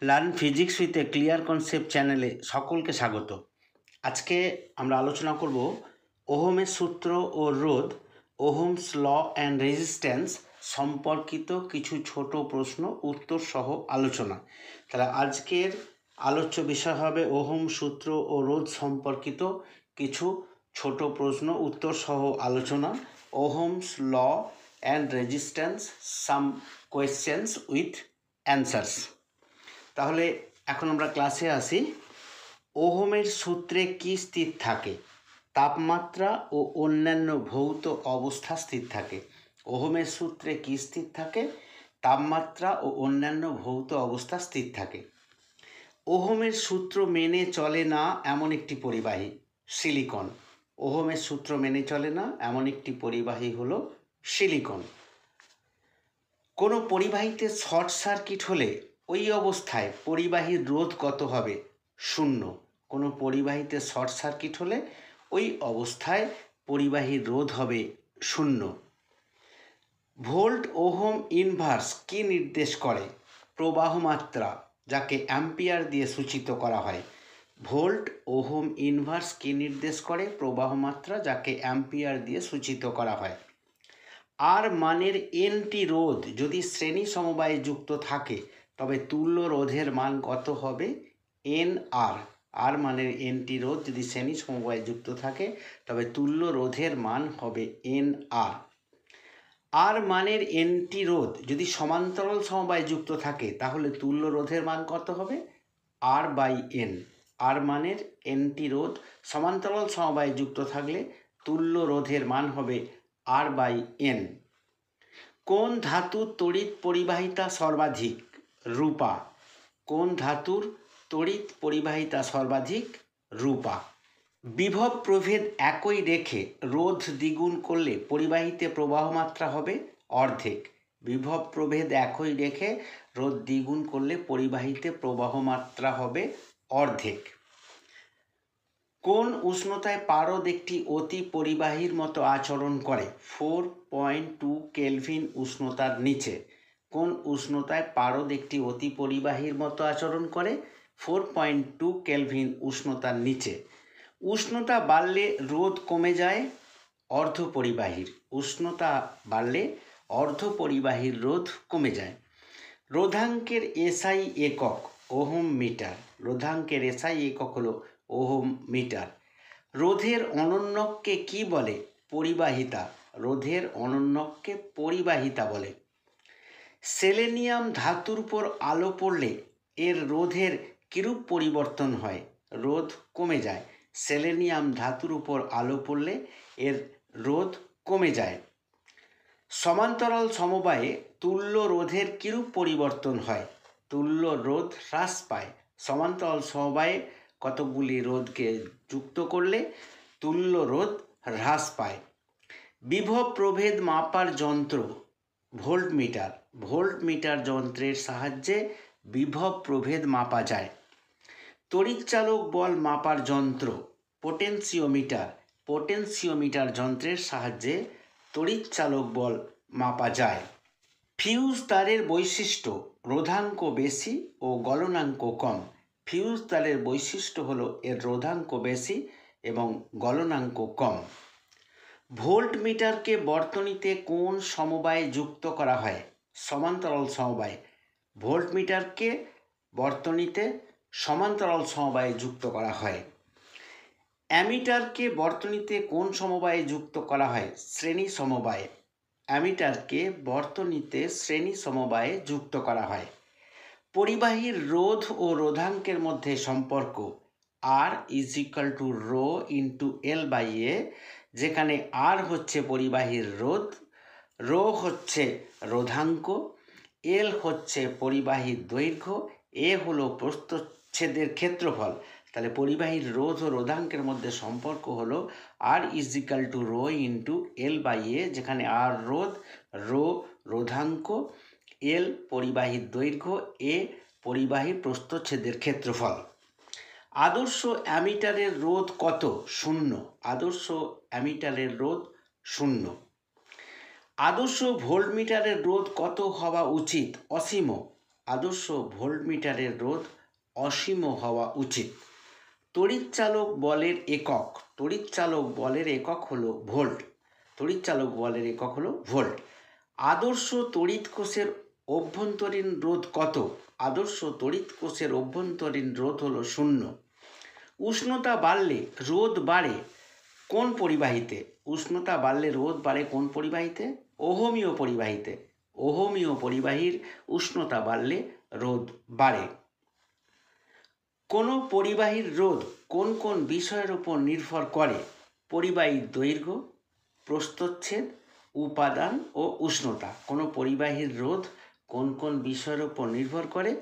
Learn physics with a clear concept চ্যানেলে সকলকে স্বাগত। আজকে আমরা আলোচনা করব ওহমের সূত্র ও রোধ, ওহমস ল অ্যান্ড রেজিস্ট্যান্স সম্পর্কিত কিছু ছোট প্রশ্ন উত্তর সহ আলোচনা। তাহলে আজকের আলোচ্য বিষয় হবে ওহম সূত্র ও রোধ সম্পর্কিত কিছু ছোট প্রশ্ন উত্তর সহ আলোচনা। Ohm's law and resistance, some questions with answers. তাহলে এখন আমরা ক্লাসে আসি। ওহমের সূত্রে কি স্থির থাকে? তাপমাত্রা ও অন্যান্য ভৌত অবস্থা স্থির থাকে। ওহমের সূত্রে কি স্থির থাকে? তাপমাত্রা ও অন্যান্য ভৌত অবস্থা স্থির থাকে। ওহমের সূত্র মেনে চলে না এমন একটি পরিবাহী, সিলিকন। ওহমের সূত্র মেনে চলে না এমন একটি পরিবাহী হলো সিলিকন। কোনো পরিবাহীতে শর্ট সার্কিট হলে ওই অবস্থায় পরিবাহীর রোধ কত হবে? 0। কোনো পরিবাহীতে শর্ট সার্কিট হলে ওই অবস্থায় পরিবাহীর রোধ হবে 0। ভোল্ট ওহম ইনভার্স কি নির্দেশ করে? প্রবাহ মাত্রা, যাকে অ্যাম্পিয়ার দিয়ে সূচিত করা হয়। ভোল্ট ওহম ইনভার্স কি নির্দেশ করে? প্রবাহ মাত্রা, যাকে অ্যাম্পিয়ার দিয়ে সূচিত করা হয়। আর মানের এনটি রোধ যদি শ্রেণী সমবায়ে যুক্ত থাকে তবে তুল্য রোধের মান কত হবে? এন আর। আর মানের এনটি রোধ যদি শ্রেণী সমবায়ে যুক্ত থাকে তবে তুল্য রোধের মান হবে এন আর। আর মানের এনটি রোধ যদি সমান্তরাল সমবায়ে যুক্ত থাকে তাহলে তুল্য রোধের মান কত হবে? আর বাই এন। আর মানের এনটি রোধ সমান্তরাল সমবায়ে যুক্ত থাকলে তুল্য রোধের মান হবে আর বাই এন। কোন ধাতুর তড়িৎ পরিবাহিতা সর্বাধিক? রূপা। কোন ধাতুর তড়িৎ পরিবাহিতা সর্বাধিক? রূপা। বিভব প্রভেদ একই রেখে রোধ দ্বিগুণ করলে পরিবাহীতে প্রবাহ মাত্রা হবে অর্ধেক। বিভব প্রভেদ একই রেখে রোধ দ্বিগুণ করলে পরিবাহীতে প্রবাহ মাত্রা হবে অর্ধেক। কোন উষ্ণতায় পারদ একটি অতি পরিবাহীর মতো আচরণ করে? 4.2 কেলভিন উষ্ণতার নিচে। কোন উষ্ণতায় পারদ একটি অতি পরিবাহীর মতো আচরণ করে? 4.2 কেলভিন উষ্ণতার নিচে। উষ্ণতা বাড়লে রোধ কমে যায় অর্ধপরিবাহীর। উষ্ণতা বাড়লে অর্ধপরিবাহীর রোধ কমে যায়। রোধাঙ্কের এসআই একক ওহম মিটার। রোধাঙ্কের এসআই একক হলো ওহম মিটার। রোধের অনন্যককে কি বলে? পরিবাহিতা। রোধের অনন্যককে পরিবাহিতা বলে। সেলেনিয়াম ধাতুর উপর আলো পড়লে এর রোধের কিরূপ পরিবর্তন হয়? রোধ কমে যায়। সেলেনিয়াম ধাতুর উপর আলো পড়লে এর রোধ কমে যায়। সমান্তরাল সমবায়ে তুল্য রোধের কিরূপ পরিবর্তন হয়? তুল্য রোধ হ্রাস পায়। সমান্তরাল সমবায়ে কতগুলি রোধকে যুক্ত করলে তুল্য রোধ হ্রাস পায়। বিভব প্রভেদ মাপার যন্ত্র ভোল্টমিটার। ভোল্টমিটার যন্ত্রের সাহায্যে বিভব প্রভেদ মাপা যায়। তড়িৎচালক বল মাপার যন্ত্র পোটেনশিওমিটার। পোটেনশিওমিটার যন্ত্রের সাহায্যে তড়িৎচালক বল মাপা যায়। ফিউজ তারের বৈশিষ্ট্য রোধাঙ্ক বেশি ও গলনাঙ্ক কম। ফিউজ তারের বৈশিষ্ট্য হলো এর রোধাঙ্ক বেশি এবং গলনাঙ্ক কম। ভোল্টমিটারকে বর্তনীতে কোন সমবায়ে যুক্ত করা হয়? সমান্তরাল সমবায়ে। ভোল্টমিটারকে বর্তনীতে সমান্তরাল সমবায়ে যুক্ত করা হয়। অ্যামিটারকে বর্তনীতে কোন সমবায়ে যুক্ত করা হয়? শ্রেণী সমবায়ে। অ্যামিটারকে বর্তনীতে শ্রেণী সমবায়ে যুক্ত করা হয়। পরিবাহীর রোধ ও রোধাঙ্কের মধ্যে সম্পর্ক R is equal to rho into L by A, যেখানে আর হচ্ছে পরিবাহীর রোধ, রো হচ্ছে রোধাঙ্ক, এল হচ্ছে পরিবাহীর দৈর্ঘ্য, এ হলো প্রস্থচ্ছেদের ক্ষেত্রফল। তাহলে পরিবাহীর রোধ ও রোধাঙ্কের মধ্যে সম্পর্ক হলো R is equal to rho into L by A, যেখানে আর রোধ, রো রোধাঙ্ক, এল পরিবাহীর দৈর্ঘ্য, এ পরিবাহীর প্রস্থচ্ছেদের ক্ষেত্রফল। আদর্শ অ্যামিটারের রোধ কত? 0। আদর্শ অ্যামিটারের রোধ 0। আদর্শ ভোল্টমিটারের রোধ কত হওয়া উচিত? অসীম। আদর্শ ভোল্টমিটারের রোধ অসীম হওয়া উচিত। তড়িৎচালক বলের একক, তড়িৎচালক বলের একক হলো ভোল্ট, তড়িৎচালক বলের একক হলো ভোল্ট। আদর্শ তড়িৎ কোষের অভ্যন্তরীণ রোধ কত? আদর্শ তড়িৎ কোষের অভ্যন্তরীণ রোধ হলো 0। উষ্ণতা বাড়লে রোধ বাড়ে কোন পরিবাহীতে? উষ্ণতা বাড়লে রোধ বাড়ে কোন পরিবাহীতে? ওহমীয় পরিবাহীতে। ওহমীয় পরিবাহীর উষ্ণতা বাড়লে রোধ বাড়ে। কোনো পরিবাহীর রোধ কোন কোন বিষয়ের উপর নির্ভর করে? পরিবাহীর দৈর্ঘ্য, প্রস্থচ্ছেদ, উপাদান ও উষ্ণতা। কোনো পরিবাহীর রোধ কোন কোন বিষয়ের উপর নির্ভর করে?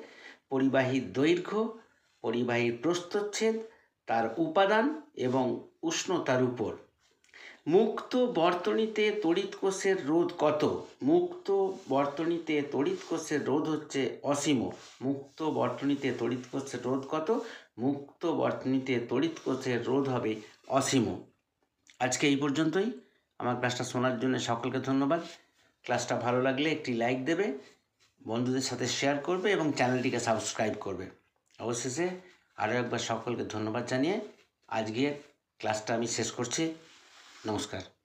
পরিবাহীর দৈর্ঘ্য, পরিবাহীর প্রস্থচ্ছেদ, তার উপাদান এবং উষ্ণতার উপর। মুক্ত বর্তনীতে তড়িৎ কোষের রোধ কত? মুক্ত বর্তনীতে তড়িৎ কোষের রোধ হচ্ছে অসীম। মুক্ত বর্তনীতে তড়িৎ কোষের রোধ কত? মুক্ত বর্তনীতে তড়িৎ কোষের রোধ হবে অসীম। আজকে এই পর্যন্তই। আমার ক্লাসটা শোনার জন্য সকলকে ধন্যবাদ। ক্লাসটা ভালো লাগলে একটি লাইক দেবে, বন্ধুদের সাথে শেয়ার করবে এবং চ্যানেলটিকে সাবস্ক্রাইব করবে। অবশেষে আরও একবার সকলকে ধন্যবাদ জানিয়ে আজকে ক্লাসটা আমি শেষ করছি। নমস্কার।